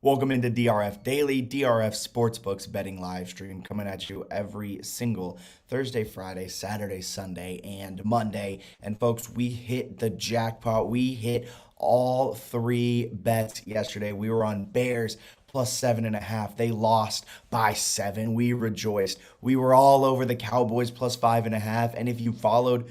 Welcome into DRF Daily, DRF Sportsbooks betting live stream coming at you every single Thursday, Friday, Saturday, Sunday, and Monday. And folks, we hit the jackpot. We hit all three bets yesterday. We were on Bears plus 7.5. They lost by 7. We rejoiced. We were all over the Cowboys plus 5.5. And if you followed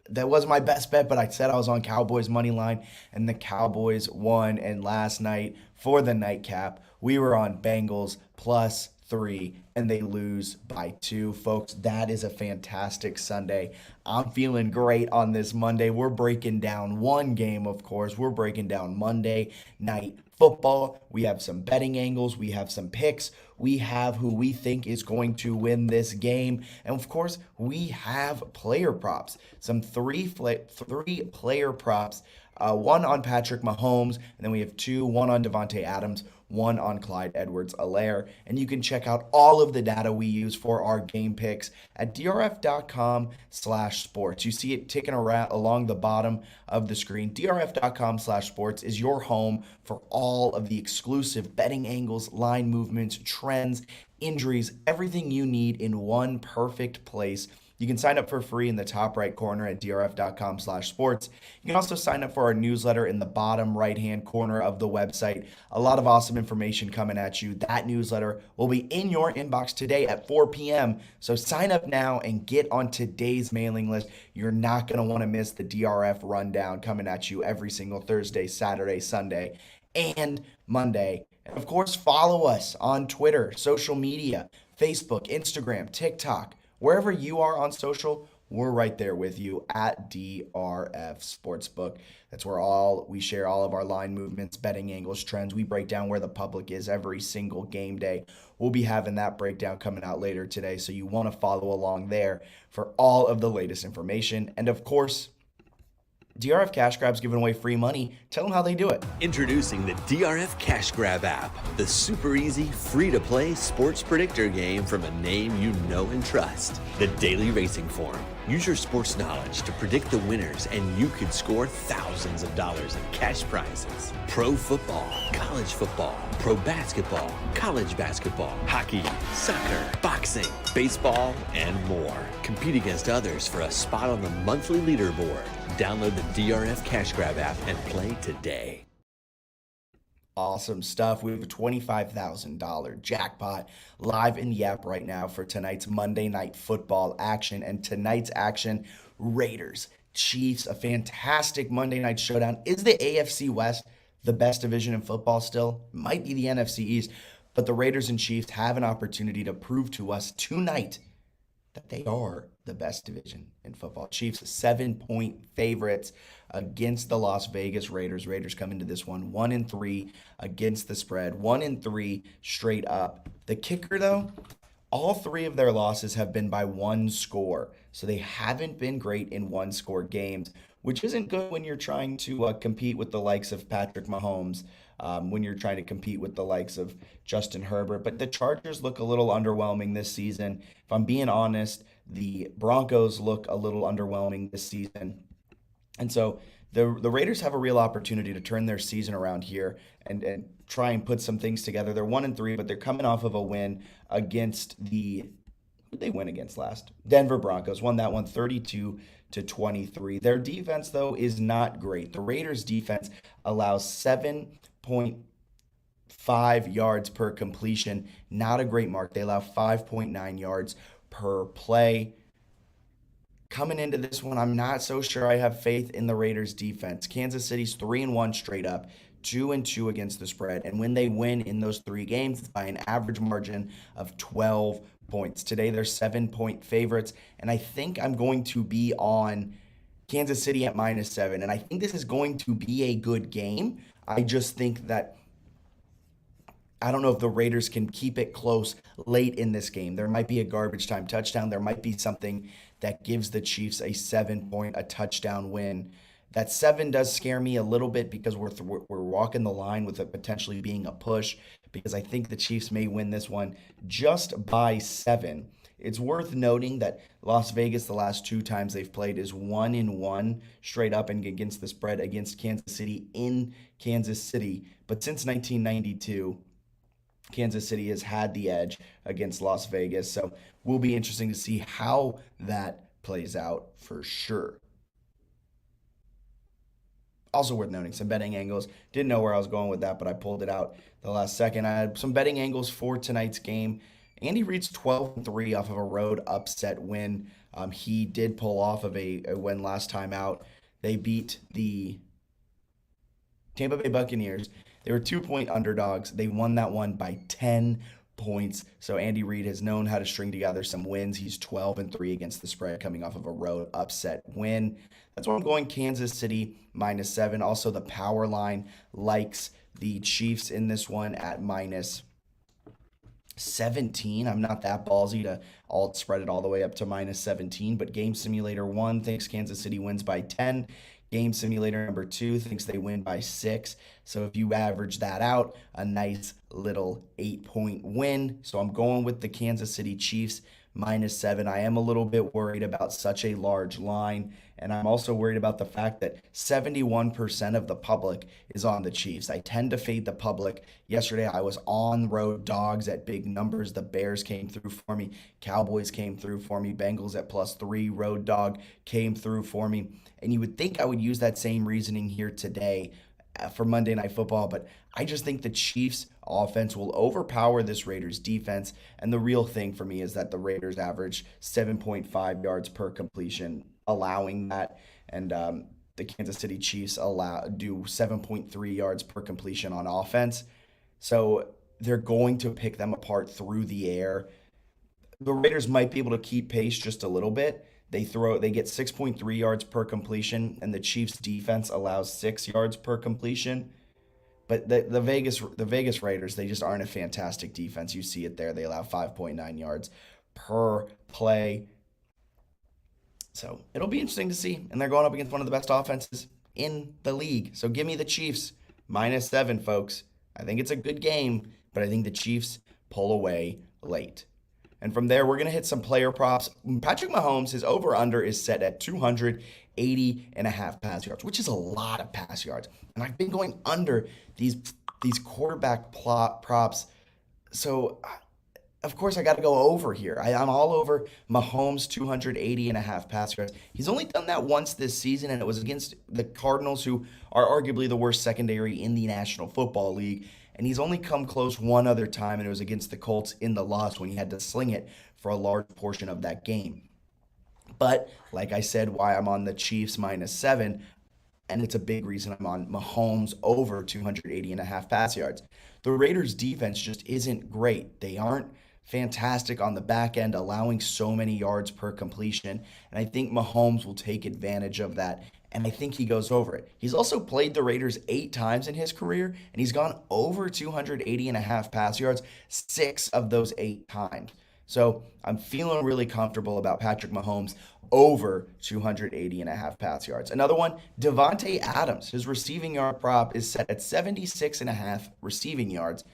that was my best bet, but I said I was on Cowboys money line, and the Cowboys won. And last night for the nightcap, we were on Bengals plus 3, and they lose by 2. Folks, that is a fantastic Sunday. I'm feeling great on this Monday. We're breaking down one game, of course. We're breaking down Monday Night Football. We have some betting angles. We have some picks. We have who we think is going to win this game. And of course, we have player props. Some three player props. One on Patrick Mahomes, and then we have one on Devontae Adams, one on Clyde Edwards-Helaire. And you can check out all of the data we use for our game picks at drf.com/sports. You see it ticking around along the bottom of the screen. drf.com/sports is your home for all of the exclusive betting angles, line movements, trends, injuries, everything you need in one perfect place. You can sign up for free in the top right corner at drf.com/sports. You can also sign up for our newsletter in the bottom right-hand corner of the website. A lot of awesome information coming at you. That newsletter will be in your inbox today at 4 p.m. So sign up now and get on today's mailing list. You're not going to want to miss the DRF rundown coming at you every single Thursday, Saturday, Sunday, and Monday. And of course, follow us on Twitter, social media, Facebook, Instagram, TikTok. Wherever you are on social, we're right there with you at DRF Sportsbook. That's where we share all of our line movements, betting angles, trends. We break down where the public is every single game day. We'll be having that breakdown coming out later today, so you want to follow along there for all of the latest information. And of course, DRF Cash Grab's giving away free money. Tell them how they do it. Introducing the DRF Cash Grab app, the super easy, free-to-play sports predictor game from a name you know and trust. The Daily Racing Form. Use your sports knowledge to predict the winners, and you could score thousands of dollars in cash prizes. Pro football, college football, pro basketball, college basketball, hockey, soccer, boxing, baseball, and more. Compete against others for a spot on the monthly leaderboard. Download the DRF Cash Grab app and play today. Awesome stuff. We have a $25,000 jackpot live in the app right now for tonight's Monday Night Football action. And tonight's action, Raiders, Chiefs, a fantastic Monday Night Showdown. Is the AFC West the best division in football still? Might be the NFC East, but the Raiders and Chiefs have an opportunity to prove to us tonight that they are the best division in football. Chiefs 7-point favorites against the Las Vegas Raiders. Raiders come into this one 1-3 against the spread, 1-3 straight up. The kicker though, all three of their losses have been by one score. So they haven't been great in one-score games, which isn't good when you're trying to compete with the likes of Patrick Mahomes, when you're trying to compete with the likes of Justin Herbert. But the Chargers look a little underwhelming this season. If I'm being honest, the Broncos look a little underwhelming this season. And so the Raiders have a real opportunity to turn their season around here and try and put some things together. They're 1-3, but they're coming off of a win against who they win against last? Denver Broncos won that one 32-23. Their defense, though, is not great. The Raiders' defense allows 7.5 yards per completion. Not a great mark. They allow 5.9 yards per play. Coming into this one, I'm not so sure I have faith in the Raiders' defense. Kansas City's 3-1 straight up, 2-2 against the spread. And when they win in those 3 games, it's by an average margin of 12 points. Today, they're 7-point favorites. And I think I'm going to be on Kansas City at -7. And I think this is going to be a good game. I just think that I don't know if the Raiders can keep it close late in this game. There might be a garbage time touchdown. There might be something that gives the Chiefs a 7-point, a touchdown win. That 7 does scare me a little bit because we're walking the line with it potentially being a push, because I think the Chiefs may win this one just by 7. It's worth noting that Las Vegas, the last two times they've played, is 1-1 straight up and against the spread against Kansas City in Kansas City. But since 1992, Kansas City has had the edge against Las Vegas. So will be interesting to see how that plays out for sure. Also worth noting, some betting angles. Didn't know where I was going with that, but I pulled it out the last second. I had some betting angles for tonight's game. Andy Reid's 12-3 off of a road upset win. He did pull off of a win last time out. They beat the Tampa Bay Buccaneers. They were 2-point underdogs. They won that one by 10 points. So Andy Reid has known how to string together some wins. He's 12-3 against the spread coming off of a road upset win. That's why I'm going Kansas City -7. Also, the power line likes the Chiefs in this one at -17. I'm not that ballsy to spread it all the way up to -17, but Game Simulator 1 thinks Kansas City wins by 10. Game Simulator number 2 thinks they win by 6. So if you average that out, a nice little 8-point win. So I'm going with the Kansas City Chiefs -7. I am a little bit worried about such a large line, and I'm also worried about the fact that 71% of the public is on the Chiefs. I tend to fade the public. Yesterday, I was on road dogs at big numbers. The Bears came through for me. Cowboys came through for me. Bengals at +3. Road dog came through for me. And you would think I would use that same reasoning here today for Monday Night Football, but I just think the Chiefs offense will overpower this Raiders defense. And the real thing for me is that the Raiders average 7.5 yards per completion, allowing that. And the Kansas City Chiefs do 7.3 yards per completion on offense. So they're going to pick them apart through the air. The Raiders might be able to keep pace just a little bit. They get 6.3 yards per completion, and the Chiefs defense allows 6 yards per completion. But the Vegas Raiders, they just aren't a fantastic defense. You see it there. They allow 5.9 yards per play. So it'll be interesting to see. And they're going up against one of the best offenses in the league. So give me the Chiefs -7, folks. I think it's a good game, but I think the Chiefs pull away late. And from there, we're going to hit some player props. Patrick Mahomes, his over-under is set at 280.5 pass yards, which is a lot of pass yards. And I've been going under these quarterback props. So, of course, I got to go over here. I'm all over Mahomes 280.5 pass yards. He's only done that once this season, and it was against the Cardinals, who are arguably the worst secondary in the National Football League. And he's only come close one other time, and it was against the Colts in the loss when he had to sling it for a large portion of that game. But, like I said, why I'm on the Chiefs -7, and it's a big reason I'm on Mahomes over 280.5 pass yards. The Raiders' defense just isn't great. They aren't fantastic on the back end, allowing so many yards per completion. And I think Mahomes will take advantage of that. And I think he goes over it. He's also played the Raiders 8 times in his career, and he's gone over 280.5 pass yards 6 of those 8 times. So I'm feeling really comfortable about Patrick Mahomes over 280.5 pass yards. Another one, Davante Adams. His receiving yard prop is set at 76.5 receiving yards.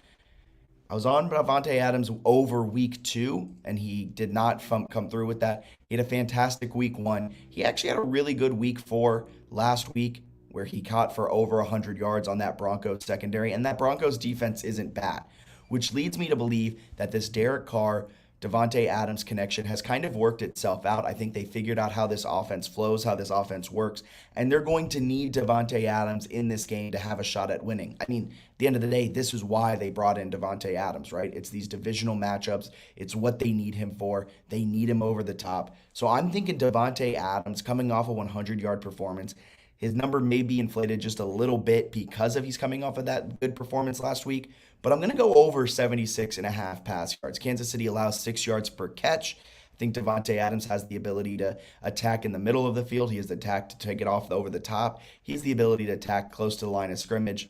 I was on Davante Adams over week 2, and he did not come through with that. He had a fantastic week 1. He actually had a really good week 4 last week, where he caught for over 100 yards on that Broncos secondary, and that Broncos defense isn't bad, which leads me to believe that this Derek Carr, Davante Adams connection has kind of worked itself out. I think they figured out how this offense flows, how this offense works, and they're going to need Davante Adams in this game to have a shot at winning. I mean, at the end of the day, this is why they brought in Davante Adams, right? It's these divisional matchups. It's what they need him for. They need him over the top. So I'm thinking Davante Adams coming off a 100-yard performance. His number may be inflated just a little bit because of he's coming off of that good performance last week, but I'm going to go over 76.5 pass yards. Kansas City allows 6 yards per catch. I think Davante Adams has the ability to attack in the middle of the field. He has the attack to take it off over the top. He has the ability to attack close to the line of scrimmage.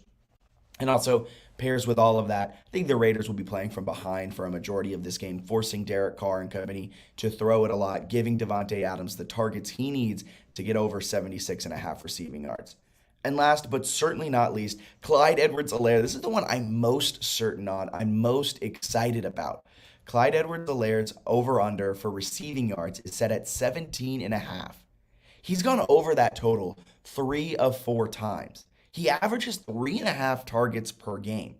And also pairs with all of that, I think the Raiders will be playing from behind for a majority of this game, forcing Derek Carr and company to throw it a lot, giving Davante Adams the targets he needs to get over 76.5 receiving yards. And last but certainly not least, Clyde Edwards-Helaire. This is the one I'm most certain on, I'm most excited about. Clyde Edwards-Helaire's over-under for receiving yards is set at 17 and a half. He's gone over that total 3 of 4 times. He averages 3.5 targets per game.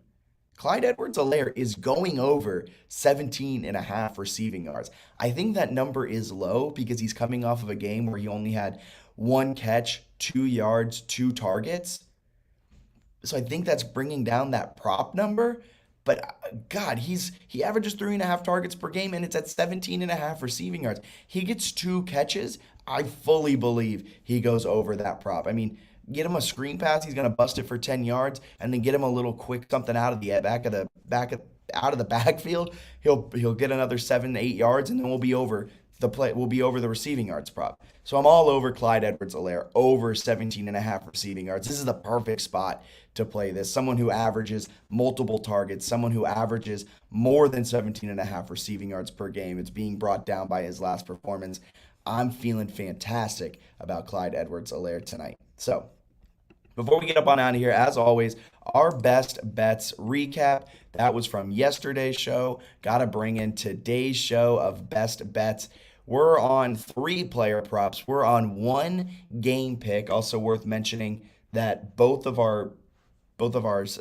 Clyde Edwards-Helaire is going over 17 and a half receiving yards. I think that number is low because he's coming off of a game where he only had 1 catch, 2 yards, 2 targets. So I think that's bringing down that prop number. But God, he averages 3.5 targets per game, and it's at 17 and a half receiving yards. He gets 2 catches. I fully believe he goes over that prop. I mean, get him a screen pass, he's gonna bust it for 10 yards, and then get him a little quick something out of the out of the backfield. He'll get another 7 to 8 yards, and then we'll be over the receiving yards prop. So I'm all over Clyde Edwards-Helaire over 17 and a half receiving yards. This is the perfect spot to play this. Someone who averages multiple targets, someone who averages more than 17 and a half receiving yards per game. It's being brought down by his last performance. I'm feeling fantastic about Clyde Edwards-Helaire tonight. So before we get up on out of here, as always, our best bets recap. That was from yesterday's show. Got to bring in today's show of best bets. We're on 3 player props. We're on 1 game pick. Also worth mentioning that both of our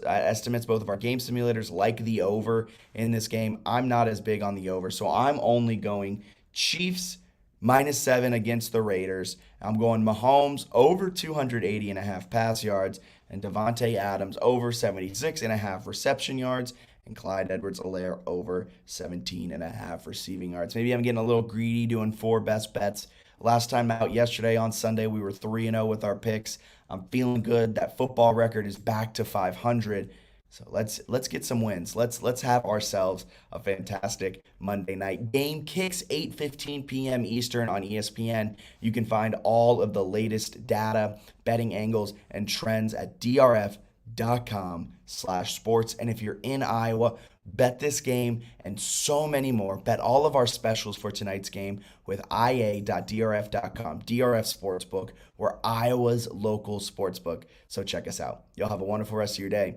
estimates, both of our game simulators like the over in this game. I'm not as big on the over, so I'm only going Chiefs -7 against the Raiders. I'm going Mahomes over 280 and a half pass yards, and Devontae Adams over 76 and a half reception yards, and Clyde Edwards-Helaire over 17 and a half receiving yards. Maybe I'm getting a little greedy doing 4 best bets. Last time out yesterday on Sunday, we were 3-0 with our picks. I'm feeling good. That football record is back to 500. So let's get some wins. Let's have ourselves a fantastic Monday night. Game kicks 8:15 p.m. Eastern on ESPN. You can find all of the latest data, betting angles, and trends at drf.com/sports. And if you're in Iowa, bet this game and so many more. Bet all of our specials for tonight's game with ia.drf.com. DRF Sportsbook, we're Iowa's local sportsbook. So check us out. Y'all have a wonderful rest of your day.